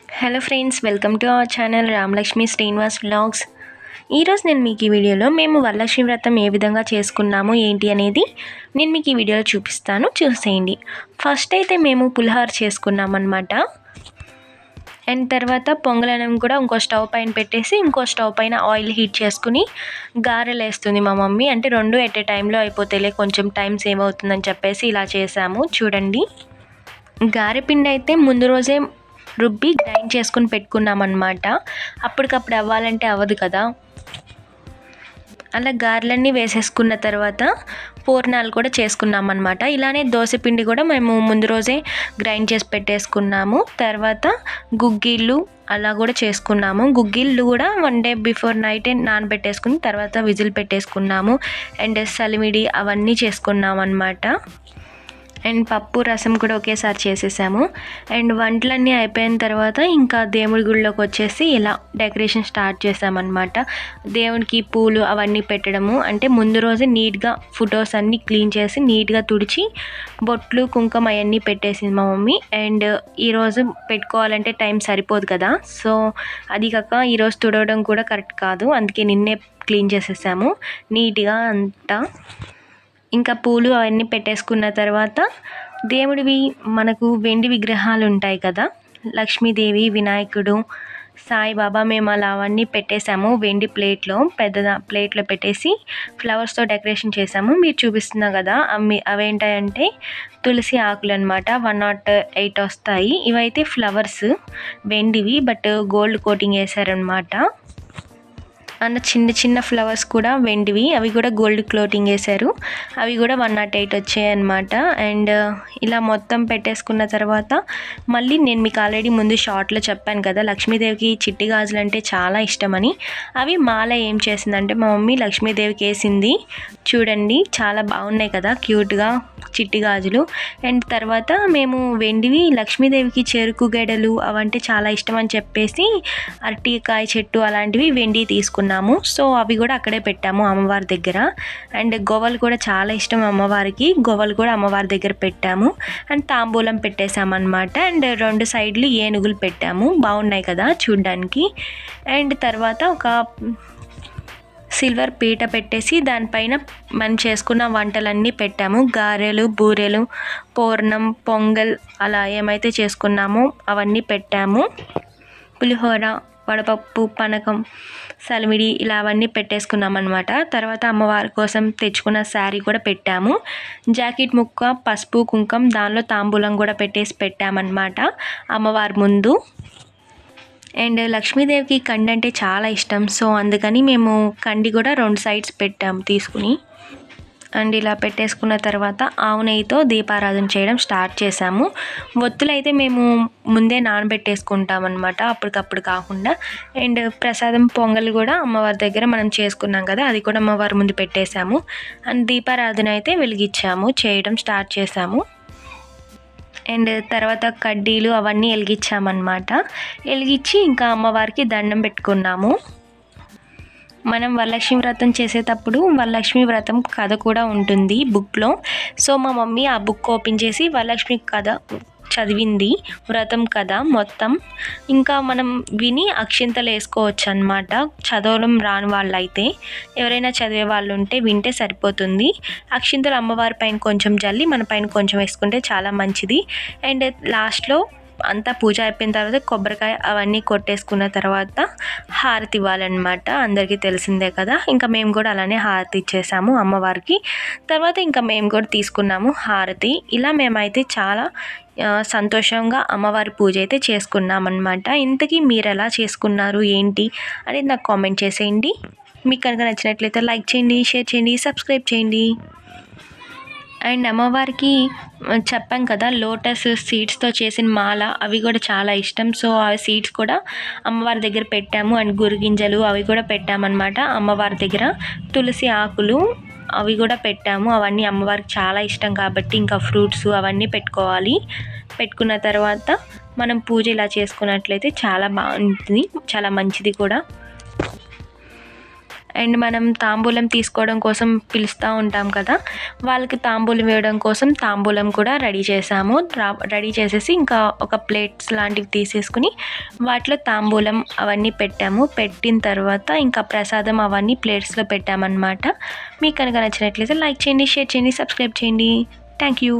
Hello friends, welcome to our channel Ramalakshmi Srinivas vlogs. ఈరోజు నేను మీకు ఈ వీడియోలో మేము వరలక్ష్మి వ్రతం ఏ విధంగా చేసుకున్నాము ఏంటి అనేది నేను మీకు ఈ వీడియోలో చూపిస్తాను, చూసేయండి. ఫస్ట్ అయితే మేము పులిహోర చేసుకున్నాం అన్నమాట. అండ్ తర్వాత పొంగలనం కూడా ఇంకో స్టవ్ పైన పెట్టేసి ఇంకో స్టవ్ పైన ఆయిల్ హీట్ చేసుకుని గారెలు వేస్తుంది మా మమ్మీ. అంటే రెండు ఎట్ ఏ టైంలో అయిపోతేలే, కొంచెం టైం సేవ్ అవుతుందని చెప్పేసి ఇలా చేసాము. చూడండి, గారెపిండి అయితే ముందు రోజే రుబ్బి గ్రైండ్ చేసుకుని పెట్టుకున్నాం అన్నమాట. అప్పటికప్పుడు అవ్వాలంటే అవ్వదు కదా. అలా గారెలన్నీ వేసేసుకున్న తర్వాత పూర్ణాలు కూడా చేసుకున్నాం అన్నమాట. ఇలానే దోశపిండి కూడా మేము ముందు రోజే గ్రైండ్ చేసి పెట్టేసుకున్నాము. తర్వాత గుగ్గిళ్ళు అలా కూడా చేసుకున్నాము. గుగ్గిళ్ళు కూడా 1 డే బిఫోర్ నైటే నానబెట్టేసుకుని తర్వాత విజిల్ పెట్టేసుకున్నాము. అండ్ సలిమిడి అవన్నీ చేసుకున్నాం అన్నమాట. అండ్ పప్పు రసం కూడా ఒకేసారి చేసేసాము. అండ్ వంటలన్నీ అయిపోయిన తర్వాత ఇంకా దేవుడి గుడిలోకి వచ్చేసి ఇలా డెకరేషన్ స్టార్ట్ చేసామన్నమాట. దేవుడికి పూలు అవన్నీ పెట్టడము, అంటే ముందు రోజు నీట్గా ఫొటోస్ అన్నీ క్లీన్ చేసి నీట్గా తుడిచి బొట్లు కుంకుమ అవన్నీ పెట్టేసింది మా మమ్మీ. అండ్ ఈరోజు పెట్టుకోవాలంటే టైం సరిపోదు కదా, సో అది కాక ఈరోజు తుడవడం కూడా కరెక్ట్ కాదు, అందుకే నిన్నే క్లీన్ చేసేసాము నీట్గా అంతా. ఇంకా పూలు అవన్నీ పెట్టేసుకున్న తర్వాత దేవుడివి మనకు వెండి విగ్రహాలు ఉంటాయి కదా, లక్ష్మీదేవి, వినాయకుడు, సాయిబాబా, మేము అలా అవన్నీ పెట్టేసాము. వెండి ప్లేట్లో, పెద్ద ప్లేట్లో పెట్టేసి ఫ్లవర్స్తో డెకరేషన్ చేసాము. మీరు చూపిస్తున్నా కదా, అవేంటాయంటే తులసి ఆకులు అనమాట. 108 వస్తాయి. ఇవైతే ఫ్లవర్స్ వెండివి, బట్ గోల్డ్ కోటింగ్ వేసారనమాట. అన్న చిన్న చిన్న ఫ్లవర్స్ కూడా వెండివి, అవి కూడా గోల్డ్ క్లోటింగ్ వేశారు. అవి కూడా 108 వచ్చాయి అన్నమాట. అండ్ ఇలా మొత్తం పెట్టేసుకున్న తర్వాత మళ్ళీ నేను మీకు ఆల్రెడీ ముందు షార్ట్లో చెప్పాను కదా, లక్ష్మీదేవికి చిట్టి గాజులు అంటే చాలా ఇష్టమని. అవి మాల ఏం చేసిందంటే మా మమ్మీ లక్ష్మీదేవికి వేసింది. చూడండి, చాలా బాగున్నాయి కదా క్యూట్గా చిట్టి గాజులు. అండ్ తర్వాత మేము వెండివి లక్ష్మీదేవికి చెరుకు గెడలు అవంటే చాలా ఇష్టం అని చెప్పేసి అరటికాయ చెట్టు అలాంటివి వెండి తీసుకున్నాము. సో అవి కూడా అక్కడే పెట్టాము అమ్మవారి దగ్గర. అండ్ గొవ్వలు కూడా చాలా ఇష్టం అమ్మవారికి, గొవ్వలు కూడా అమ్మవారి దగ్గర పెట్టాము. అండ్ తాంబూలం పెట్టేసామన్నమాట. అండ్ 2 సైడ్లు ఏనుగులు పెట్టాము, బాగున్నాయి కదా చూడ్డానికి. అండ్ తర్వాత ఒక సిల్వర్ పీట పెట్టేసి దానిపైన మనం చేసుకున్న వంటలన్నీ పెట్టాము. గారెలు, బూరెలు, పూర్ణం, పొంగల్ అలా ఏమైతే చేసుకున్నామో అవన్నీ పెట్టాము. పులిహోర, వడపప్పు, పనకం, సలిమిడి ఇలా అవన్నీ పెట్టేసుకున్నాం అనమాట. తర్వాత అమ్మవారి కోసం తెచ్చుకున్న శారీ కూడా పెట్టాము. జాకెట్ ముక్క, పసుపు, కుంకం, దానిలో తాంబూలం కూడా పెట్టామన్నమాట అమ్మవారి ముందు. అండ్ లక్ష్మీదేవికి కండి అంటే చాలా ఇష్టం, సో అందుకని మేము కండి కూడా 2 సైడ్స్ పెట్టాము తీసుకుని. అండ్ ఇలా పెట్టేసుకున్న తర్వాత ఆవు నెయ్యితో దీపారాధన చేయడం స్టార్ట్ చేసాము. ఒత్తులు అయితే మేము ముందే నానబెట్టేసుకుంటాం అనమాట, అప్పటికప్పుడు కాకుండా. అండ్ ప్రసాదం పొంగల్ కూడా అమ్మవారి దగ్గర మనం చేసుకున్నాం కదా, అది కూడా అమ్మవారి ముందు పెట్టేశాము. అండ్ దీపారాధన అయితే వెలిగించాము, చేయడం స్టార్ట్ చేసాము. అండ్ తర్వాత కడ్డీలు అవన్నీ వెలిగించామన్నమాట. వెలిగించి ఇంకా అమ్మవారికి దండం పెట్టుకున్నాము. మనం వరలక్ష్మి వ్రతం చేసేటప్పుడు వరలక్ష్మి వ్రతం కథ కూడా ఉంటుంది బుక్లో. సో మా మమ్మీ ఆ బుక్ ఓపెన్ చేసి వరలక్ష్మి కథ చదివింది, వ్రతం కథ మొత్తం. ఇంకా మనం విని అక్షింతలు వేసుకోవచ్చు అన్నమాట. చదవడం రాని వాళ్ళు అయితే, ఎవరైనా చదివే వాళ్ళు ఉంటే వింటే సరిపోతుంది. అక్షింతలు అమ్మవారి పైన కొంచెం జల్లి మన పైన కొంచెం వేసుకుంటే చాలా మంచిది. అండ్ లాస్ట్లో అంతా పూజ అయిపోయిన తర్వాత కొబ్బరికాయ అవన్నీ కొట్టేసుకున్న తర్వాత హారతి ఇవ్వాలన్నమాట. అందరికీ తెలిసిందే కదా. ఇంకా మేము కూడా అలానే హారతి ఇచ్చేసాము అమ్మవారికి. తర్వాత ఇంకా మేము కూడా తీసుకున్నాము హారతి. ఇలా మేమైతే చాలా సంతోషంగా అమ్మవారి పూజ అయితే చేసుకున్నామన్నమాట. ఇంతకీ మీరు ఎలా చేసుకున్నారు ఏంటి అనేది నాకు కామెంట్ చేసేయండి. మీకు కనుక నచ్చినట్లయితే లైక్ చేయండి, షేర్ చేయండి, సబ్స్క్రైబ్ చేయండి. అండ్ అమ్మవారికి చెప్పాం కదా, లోటస్ సీడ్స్తో చేసిన మాల, అవి కూడా చాలా ఇష్టం. సో ఆ సీడ్స్ కూడా అమ్మవారి దగ్గర పెట్టాము. అండ్ గురిగింజలు అవి కూడా పెట్టామన్నమాట అమ్మవారి దగ్గర. తులసి ఆకులు అవి కూడా పెట్టాము. అవన్నీ అమ్మవారికి చాలా ఇష్టం కాబట్టి ఇంకా ఫ్రూట్స్ అవన్నీ పెట్టుకోవాలి. పెట్టుకున్న తర్వాత మనం పూజ ఇలా చేసుకున్నట్లయితే చాలా బాగుంటుంది, చాలా మంచిది కూడా. అండ్ మనం తాంబూలం తీసుకోవడం కోసం పిలుస్తూ ఉంటాం కదా, వాళ్ళకి తాంబూలం వేయడం కోసం తాంబూలం కూడా రెడీ చేసాము. రెడీ చేసేసి ఇంకా ఒక ప్లేట్స్ లాంటివి తీసేసుకుని వాటిలో తాంబూలం అవన్నీ పెట్టాము. పెట్టిన తర్వాత ఇంకా ప్రసాదం అవన్నీ ప్లేట్స్లో పెట్టామన్నమాట. మీకు కనుక నచ్చినట్లయితే లైక్ చేయండి, షేర్ చేయండి, సబ్స్క్రైబ్ చేయండి. Thank you.